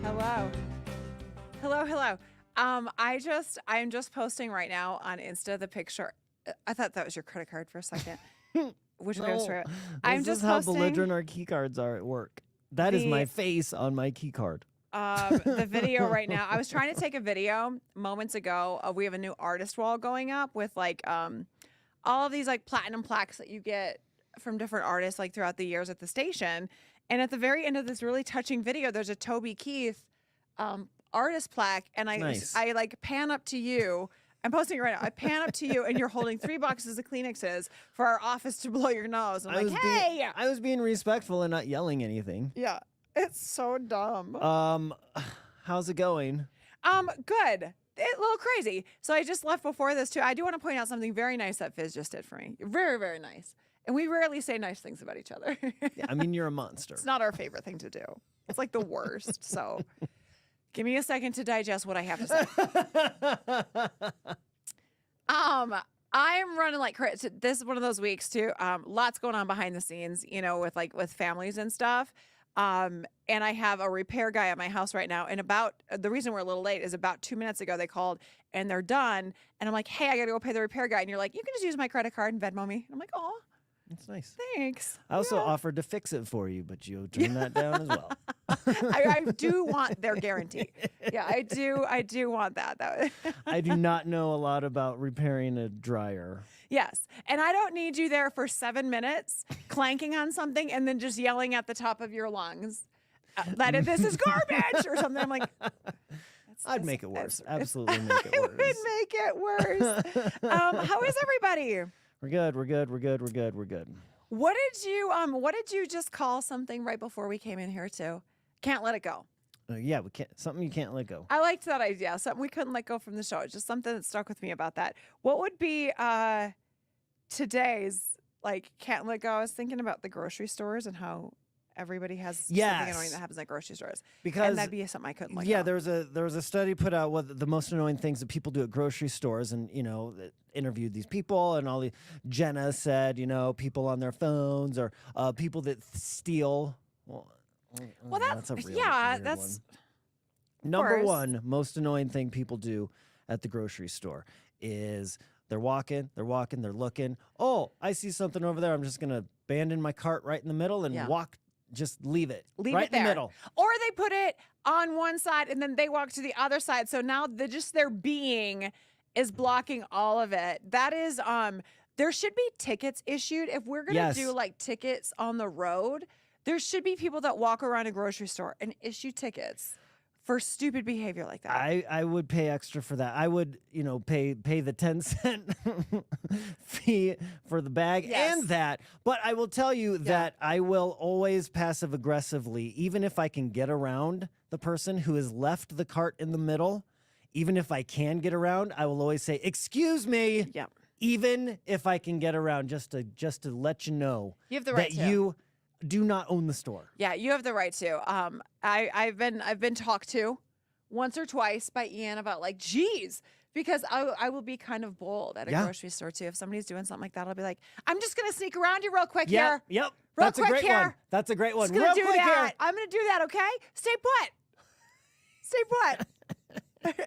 Hello. Hello, hello. I'm just posting right now on Insta the picture. I thought that was your credit card for a second. Which we're gonna No, start. I'm this just is how posting belligerent our key cards are at work. That is my face on my key card. the video right now. I was trying to take a video moments ago. We have a new artist wall going up with like all of these like platinum plaques that you get from different artists like throughout the years at the station. And at the very end of this really touching video, there's a Toby Keith artist plaque, and Nice. I like pan up to you. I'm posting it right now. I pan up to you, and you're holding 3 boxes of Kleenexes for our office to blow your nose. I'm like, hey! I was being respectful and not yelling anything. Yeah, it's so dumb. How's it going? Good. A little crazy. So I just left before this too. I do want to point out something very nice that Fizz just did for me. Very, very nice. And we rarely say nice things about each other. Yeah, I mean, you're a monster. It's not our favorite thing to do. It's like the worst. So give me a second to digest what I have to say. I'm running like crazy. This is one of those weeks too. Lots going on behind the scenes, you know, with families and stuff. And I have a repair guy at my house right now. And the reason we're a little late is about 2 minutes ago they called and they're done. And I'm like, hey, I got to go pay the repair guy. And you're like, you can just use my credit card and Venmo me. And I'm like, oh, That's nice. thanks. I also offered to fix it for you, but you turned that down as well. I do want their guarantee. Yeah, I do want that. I do not know a lot about repairing a dryer. Yes. And I don't need you there for 7 minutes clanking on something and then just yelling at the top of your lungs that this is garbage or something. I'm like, I'd make it worse. Absolutely make it I worse. would make it worse. How is everybody? We're good. We're good. We're good. We're good. We're good. What did you just call something right before we came in here too? Can't let it go. Yeah, we can't. Something you can't let go. I liked that idea. Something we couldn't let go from the show. It's just something that stuck with me about that. What would be today's like can't let go? I was thinking about the grocery stores and how everybody has something annoying that happens at grocery stores. And that'd be something I couldn't let go. there was a study put out what the most annoying things that people do at grocery stores, and interviewed these people, and Jenna said, people on their phones or people that steal. Well, that's a real weird that's one. Number course. one most annoying thing people do at the grocery store is they're walking, they're looking. Oh, I see something over there. I'm just gonna abandon my cart right in the middle and walk. Just leave it right in the middle. Or they put it on one side and then they walk to the other side. So now their being is blocking all of it. That is, there should be tickets issued. If we're going to do like tickets on the road, there should be people that walk around a grocery store and issue tickets for stupid behavior like that. I would pay extra for that. I would, pay the 10-cent fee for the bag and that. But I will tell you that I will always passive aggressively, even if I can get around the person who has left the cart in the middle, even if I can get around, I will always say, "Excuse me." Yeah. Even if I can get around, just to let you know You have the right that to. you do not own the store. Yeah, you have the right to. I've been talked to once or twice by Ian about like, geez, because I will be kind of bold at a grocery store too. If somebody's doing something like that, I'll be like, I'm just gonna sneak around you real quick here. Yep. Real That's quick a great here. one. That's a great one. Just gonna Real do quick that. here. I'm gonna do that. Okay, stay put. Stay put.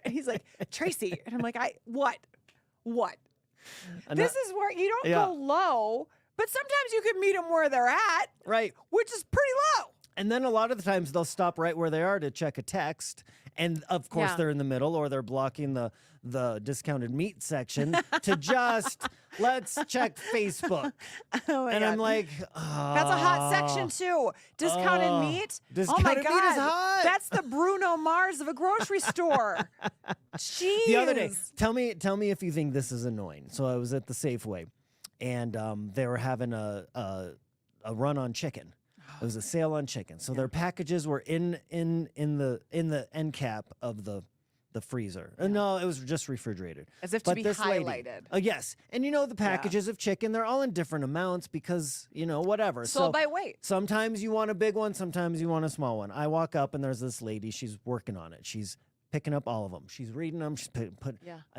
And he's like, Tracy, and I'm like, what? This is where you don't go low. But sometimes you can meet them where they're at, right? Which is pretty low. And then a lot of the times they'll stop right where they are to check a text, and of course they're in the middle, or they're blocking the discounted meat section to just let's check Facebook. Oh and God. I'm like, that's a hot section too. Discounted meat. Discounted oh my meat God, is hot. That's the Bruno Mars of a grocery store. Jeez. The other day, tell me if you think this is annoying. So I was at the Safeway, and they were having a run on chicken. It was a sale on chicken. So their packages were in the end cap of the freezer. No, it was just refrigerated. As if to be highlighted. Yes. And the packages of chicken, they're all in different amounts because, whatever. Sold by weight. Sometimes you want a big one, sometimes you want a small one. I walk up and there's this lady, she's working on it. She's picking up all of them. She's reading them. She's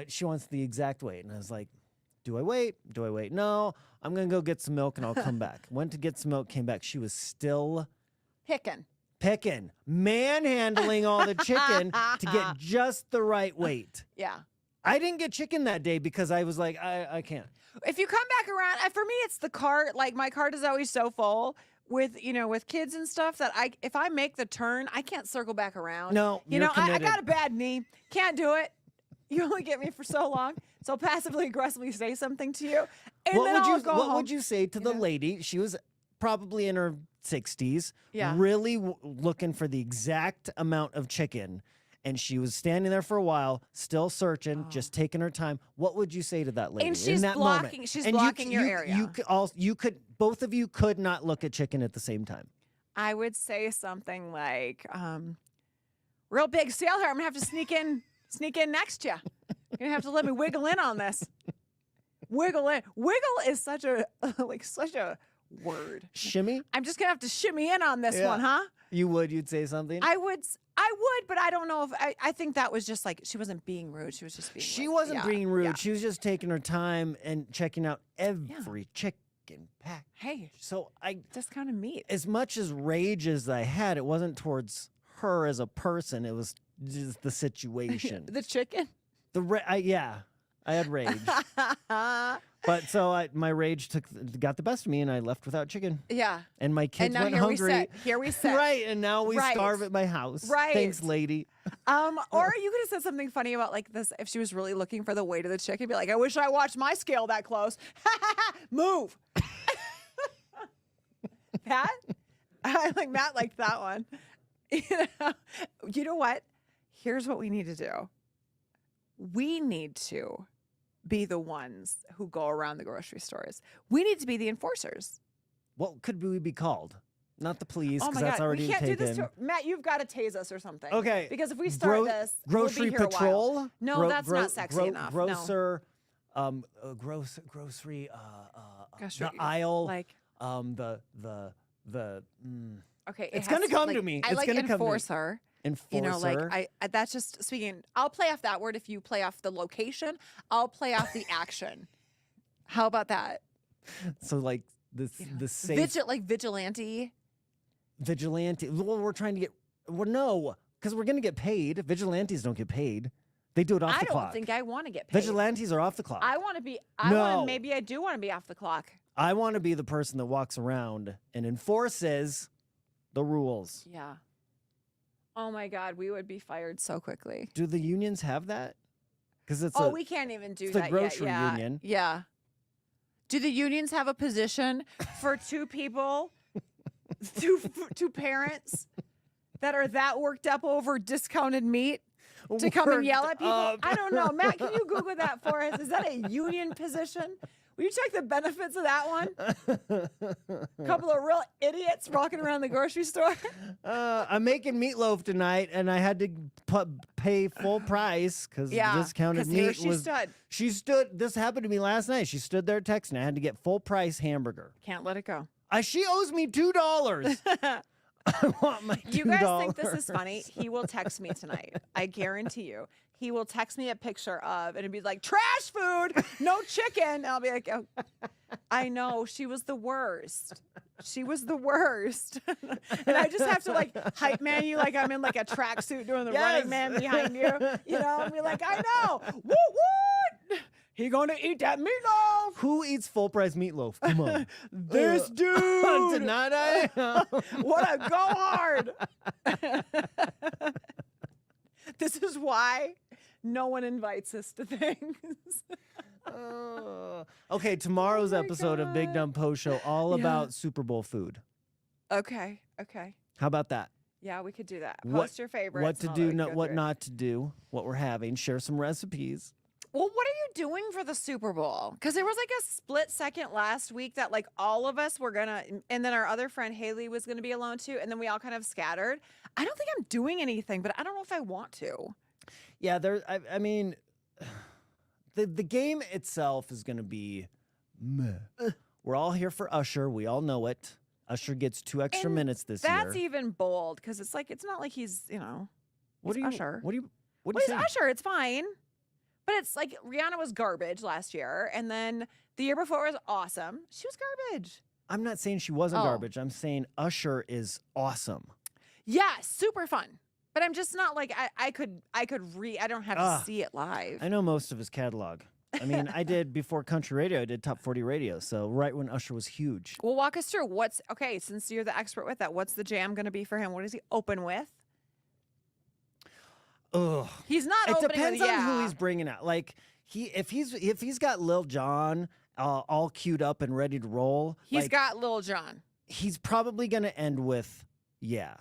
she wants the exact weight. And I was like, do I wait? No, I'm going to go get some milk and I'll come back. Went to get some milk, came back. She was still picking. picking, manhandling all the chicken to get just the right weight. Yeah. I didn't get chicken that day because I was like, I can't. If you come back around, for me, it's the cart. Like my cart is always so full with kids and stuff that if I make the turn, I can't circle back around. No, I got a bad knee. Can't do it. You only get me for so long. So I'll passively aggressively say something to you. And what would you say to the lady? She was probably in her 60s, really looking for the exact amount of chicken. And she was standing there for a while, still searching, just taking her time. What would you say to that lady? And she's in that blocking. moment? She's blocking your area. Both of you could not look at chicken at the same time. I would say something like, "Real big sale here. I'm gonna have to sneak in next to you. You're gonna have to let me wiggle in on this. Wiggle in. Wiggle is such a word. Shimmy. I'm just gonna have to shimmy in on this one, huh? You'd say something. I would, but I don't know if I think that was just like she wasn't being rude. She was just being. She wasn't being rude. Yeah. She was just taking her time and checking out every chicken pack. Hey, so just kind of meat. As much as rage as I had, it wasn't towards her as a person. It was just the situation. The chicken. I had rage. But so my rage got the best of me, and I left without chicken. Yeah. And my kids went hungry. Here we sit. Right, and now we starve at my house. Right. Thanks, lady. Or you could have said something funny about like this if she was really looking for the weight of the chicken. Be like, I wish I watched my scale that close. Move. Pat? Matt liked that one. You know what? Here's what we need to do. We need to be the ones who go around the grocery stores. We need to be the enforcers. What could we be called? Not the police, because my that's God. already we can't taken. do this Matt, you've got to tase us or something. Okay. Because if we start this, grocery we'll be here patrol. A while. No, that's not sexy enough. Grocer, grocery. The aisle. Like the. Okay, it's gonna come to me. I it's gonna enforcer. Enforcer. That's just speaking. I'll play off that word if you play off the location. I'll play off the action. How about that? So like the safe vigilante. Vigilante. Well, we're trying to get. Well, no, because we're gonna get paid. Vigilantes don't get paid. They do it off the clock. I don't think I want to get paid. Vigilantes are off the clock. I want to be. Maybe I do want to be off the clock. I want to be the person that walks around and enforces the rules. Yeah. Oh my God, we would be fired so quickly. Do the unions have that? Because we can't even do that yet. The grocery union. Yeah. Do the unions have a position for two people, two parents that are that worked up over discounted meat to come and yell at people? I don't know. Matt, can you Google that for us? Is that a union position? Will you check the benefits of that one? A couple of real idiots walking around the grocery store. I'm making meatloaf tonight, and I had to pay full price because discounted meat She stood. This happened to me last night. She stood there texting. I had to get full price hamburger. Can't let it go. She owes me $2. I want my $2. You guys think this is funny? He will text me tonight. I guarantee you. He will text me a picture of, and it'd be like, trash food, no chicken. And I'll be like, oh, I know, she was the worst. She was the worst. And I just have to like hype man you like I'm in like a tracksuit doing the running man behind you. You know, and be like, I know. What? He gonna eat that meatloaf. Who eats full price meatloaf? Come on. This dude. Tonight I What a go hard. This is why no one invites us to things. Okay, tomorrow's episode of Big Dumb Post Show all about Super Bowl food. Okay. How about that? Yeah, we could do that. Post your favorites. What to do, what not to do, what we're having. Share some recipes. Well, what are you doing for the Super Bowl? Because there was like a split second last week that like all of us were gonna, and then our other friend Haley was gonna be alone too, and then we all kind of scattered. I don't think I'm doing anything, but I don't know if I want to. Yeah, I mean, the game itself is gonna be meh. We're all here for Usher. We all know it. Usher gets 2 extra minutes this year. That's even bold because it's like it's not like he's Usher. What do you he's Usher. It's fine. But it's like Rihanna was garbage last year, and then the year before was awesome. She was garbage. I'm not saying she wasn't garbage. I'm saying Usher is awesome. Yeah, super fun. But I'm just not like I could read. I don't have to see it live. I know most of his catalog. I mean, I did before country radio. I did top 40 radio. So right when Usher was huge. Well, walk us through okay. Since you're the expert with that, what's the jam going to be for him? What does he open with? Ugh. He's not. It depends on who he's bringing out. Like if he's got Lil Jon all queued up and ready to roll. He's got Lil Jon. He's probably going to end with yeah.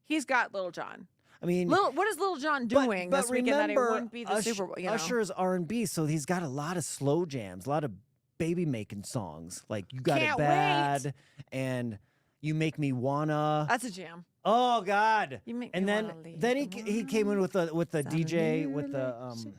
He's got Lil Jon. I mean, what is Lil Jon doing but this weekend that it remember, wouldn't be the Super Bowl? You know? Usher's R&B, so he's got a lot of slow jams, a lot of baby making songs like "You Got It Bad" and "You Make Me Wanna." That's a jam. Oh God! You make and me then wanna leave then he came in with the DJ with the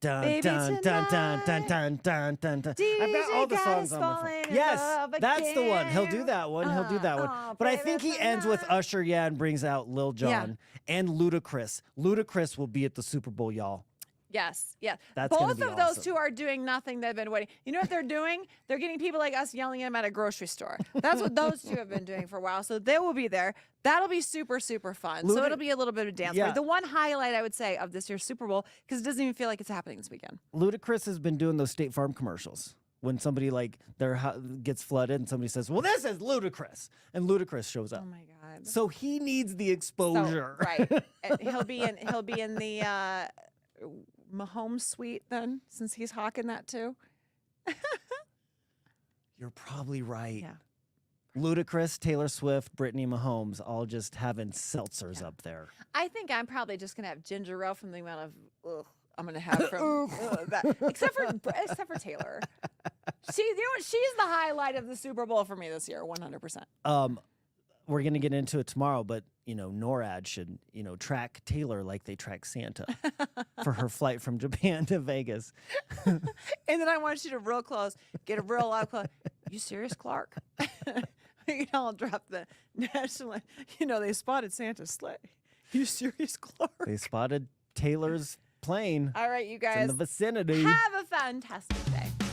dun Baby dun dun dun dun dun dun dun dun. I've got all the songs on my phone. Yes, that's the one. He'll do that one. He'll do that one. But I think he ends with Usher, and brings out Lil Jon and Ludacris. Ludacris will be at the Super Bowl, y'all. Yes, yeah. That's Both gonna of be those awesome. two are doing nothing. They've been waiting. You know what they're doing? They're getting people like us yelling at them at a grocery store. That's what those two have been doing for a while. So they will be there. That'll be super, super fun. So it'll be a little bit of a dance. Yeah. The one highlight I would say of this year's Super Bowl, because it doesn't even feel like it's happening this weekend. Ludacris has been doing those State Farm commercials. When somebody like gets flooded and somebody says, "Well, this is Ludacris," and Ludacris shows up. Oh my God! So he needs the exposure, right? And he'll be in the Mahomes suite then, since he's hawking that too. You're probably right. Yeah. Ludacris, Taylor Swift, Brittany Mahomes, all just having seltzers up there. I think I'm probably just gonna have ginger ale from the amount of I'm gonna have from that. Except for Taylor. You know what? She's the highlight of the Super Bowl for me this year, 100%. We're gonna get into it tomorrow, but NORAD should track Taylor like they track Santa for her flight from Japan to Vegas. And then I want you to real close, get a real loud close. You serious, Clark? I'll drop the national. They spotted Santa's sleigh. You serious, Clark? They spotted Taylor's plane. All right, you It's guys. in the vicinity. Have a fantastic day.